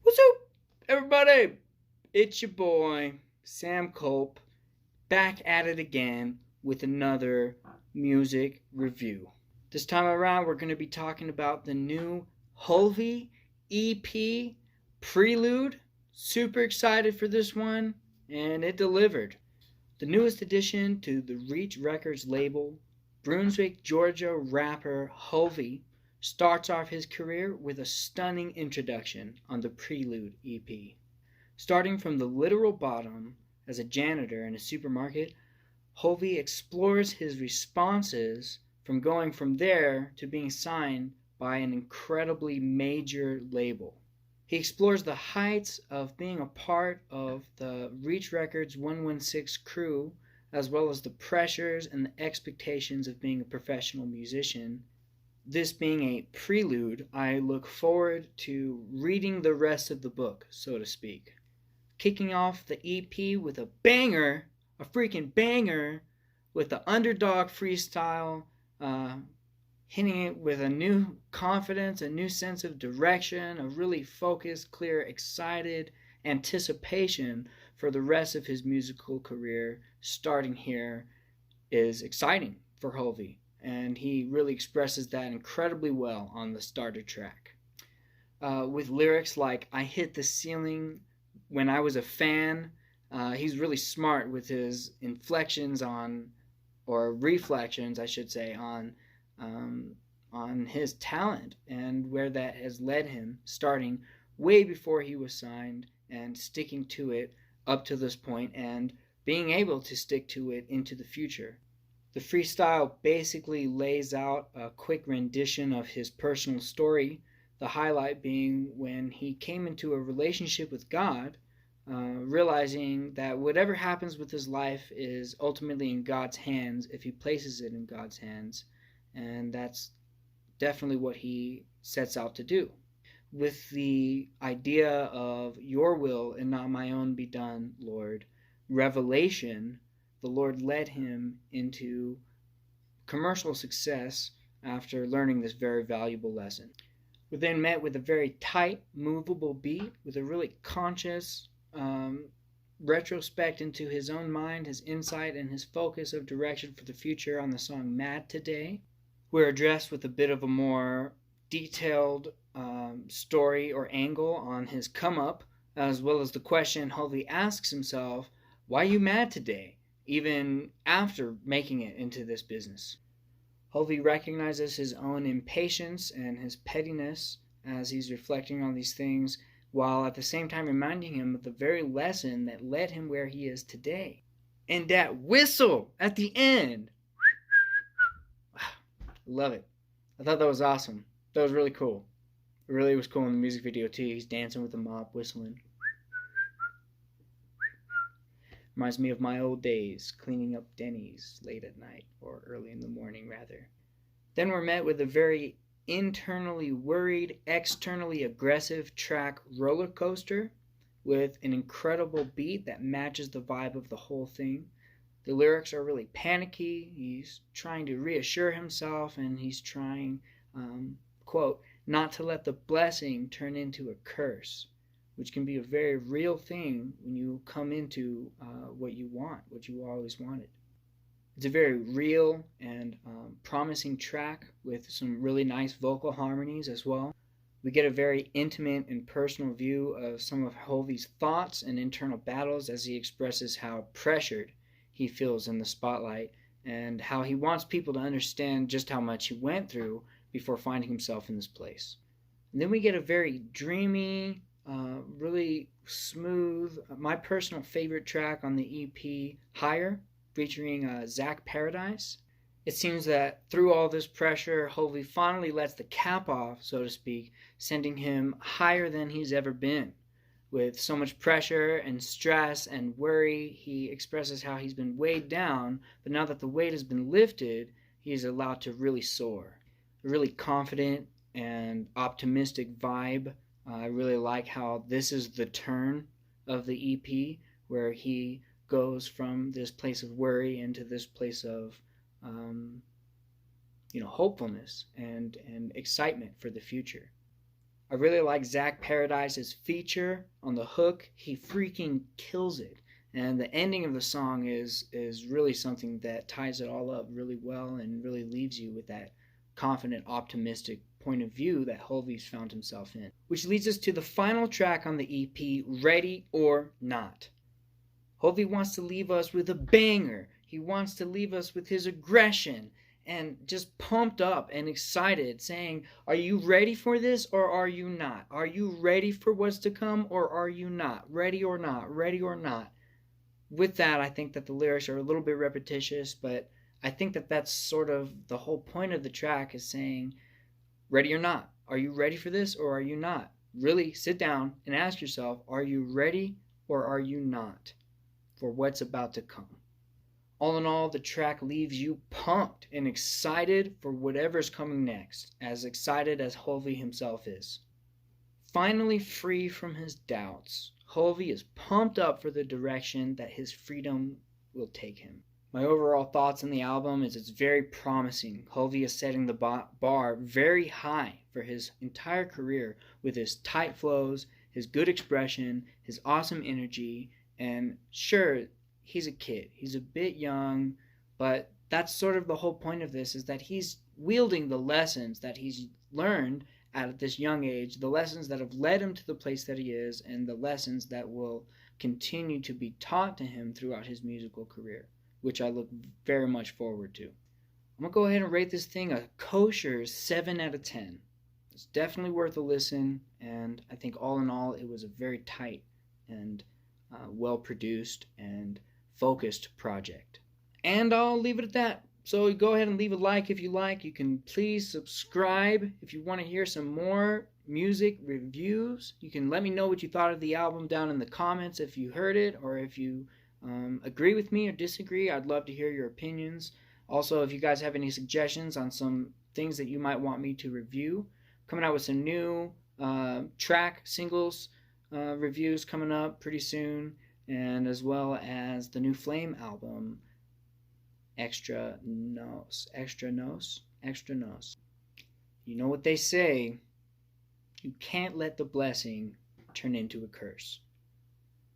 What's up, everybody? It's your boy, Sam Culp, back at it again with another music review. This time around, we're going to be talking about the new Hulvey EP, Prelude. Super excited for this one, and it delivered. The newest addition to the Reach Records label, Brunswick, Georgia rapper Hulvey starts off his career with a stunning introduction on the Prelude EP. Starting from the literal bottom as a janitor in a supermarket, Hulvey explores his responses from going from there to being signed by an incredibly major label. He explores the heights of being a part of the Reach Records 116 crew, as well as the pressures and the expectations of being a professional musician. This being a prelude, I look forward to reading the rest of the book, so to speak. Kicking off the EP with a banger, a freaking banger, with the underdog freestyle, hitting it with a new confidence, a new sense of direction, a really focused, clear, excited anticipation for the rest of his musical career starting here is exciting for Hulvey, and he really expresses that incredibly well on the starter track. With lyrics like "I hit the ceiling when I was a fan," he's really smart with his inflections on, or reflections, I should say, on his talent and where that has led him, starting way before he was signed and sticking to it up to this point and being able to stick to it into the future. The freestyle basically lays out a quick rendition of his personal story, the highlight being when he came into a relationship with God, realizing that whatever happens with his life is ultimately in God's hands if he places it in God's hands, and that's definitely what he sets out to do. With the idea of "your will and not my own be done, Lord," revelation, the Lord led him into commercial success after learning this very valuable lesson. We're then met with a very tight, movable beat with a really conscious retrospect into his own mind, his insight, and his focus of direction for the future on the song "Mad Today." We're addressed with a bit of a more detailed story or angle on his come up, as well as the question Hulvey asks himself, why are you mad today, even after making it into this business? Hulvey recognizes his own impatience and his pettiness as he's reflecting on these things, while at the same time reminding him of the very lesson that led him where he is today. And that whistle at the end! Love it. I thought that was awesome. That was really cool. It really was cool in the music video too. He's dancing with the mop, whistling. Reminds me of my old days, cleaning up Denny's late at night, or early in the morning rather. Then we're met with a very internally worried, externally aggressive track, Rollercoaster, with an incredible beat that matches the vibe of the whole thing. The lyrics are really panicky. He's trying to reassure himself, and he's trying, quote, not to let the blessing turn into a curse, which can be a very real thing when you come into what you want, what you always wanted. It's a very real and promising track with some really nice vocal harmonies as well. We get a very intimate and personal view of some of Hulvey's thoughts and internal battles as he expresses how pressured he feels in the spotlight and how he wants people to understand just how much he went through before finding himself in this place. And then we get a very dreamy, really smooth, my personal favorite track on the EP, Higher, featuring Zach Paradise. It seems that through all this pressure, Hulvey finally lets the cap off, so to speak, sending him higher than he's ever been. With so much pressure and stress and worry, he expresses how he's been weighed down, but now that the weight has been lifted, he's allowed to really soar. A really confident and optimistic vibe. I really like how this is the turn of the EP, where he goes from this place of worry into this place of hopefulness and excitement for the future. I really like Zach Paradise's feature on the hook. He freaking kills it. And the ending of the song is really something that ties it all up really well and really leaves you with that confident, optimistic point of view that Hulvey's found himself in. Which leads us to the final track on the EP, Ready or Not. Hulvey wants to leave us with a banger. He wants to leave us with his aggression and just pumped up and excited, saying, are you ready for this or are you not? Are you ready for what's to come or are you not? Ready or not? Ready or not? With that, I think that the lyrics are a little bit repetitious, but I think that that's sort of the whole point of the track, is saying, ready or not? Are you ready for this or are you not? Really sit down and ask yourself, are you ready or are you not for what's about to come? All in all, the track leaves you pumped and excited for whatever's coming next, as excited as Hulvey himself is. Finally free from his doubts, Hulvey is pumped up for the direction that his freedom will take him. My overall thoughts on the album is it's very promising. Hulvey is setting the bar very high for his entire career with his tight flows, his good expression, his awesome energy, and sure, he's a kid. He's a bit young, but that's sort of the whole point of this, is that he's wielding the lessons that he's learned at this young age, the lessons that have led him to the place that he is, and the lessons that will continue to be taught to him throughout his musical career, which I look very much forward to. I'm going to go ahead and rate this thing a kosher 7 out of 10. It's definitely worth a listen, and I think all in all, it was a very tight and well-produced and focused project. And I'll leave it at that. So go ahead and leave a like if you like. You can please subscribe if you want to hear some more music reviews. You can let me know what you thought of the album down in the comments if you heard it, or if you agree with me or disagree. I'd love to hear your opinions. Also, if you guys have any suggestions on some things that you might want me to review, coming out with some new track singles reviews coming up pretty soon, and as well as the new Flame album, Extra Nos. You know what they say, you can't let the blessing turn into a curse.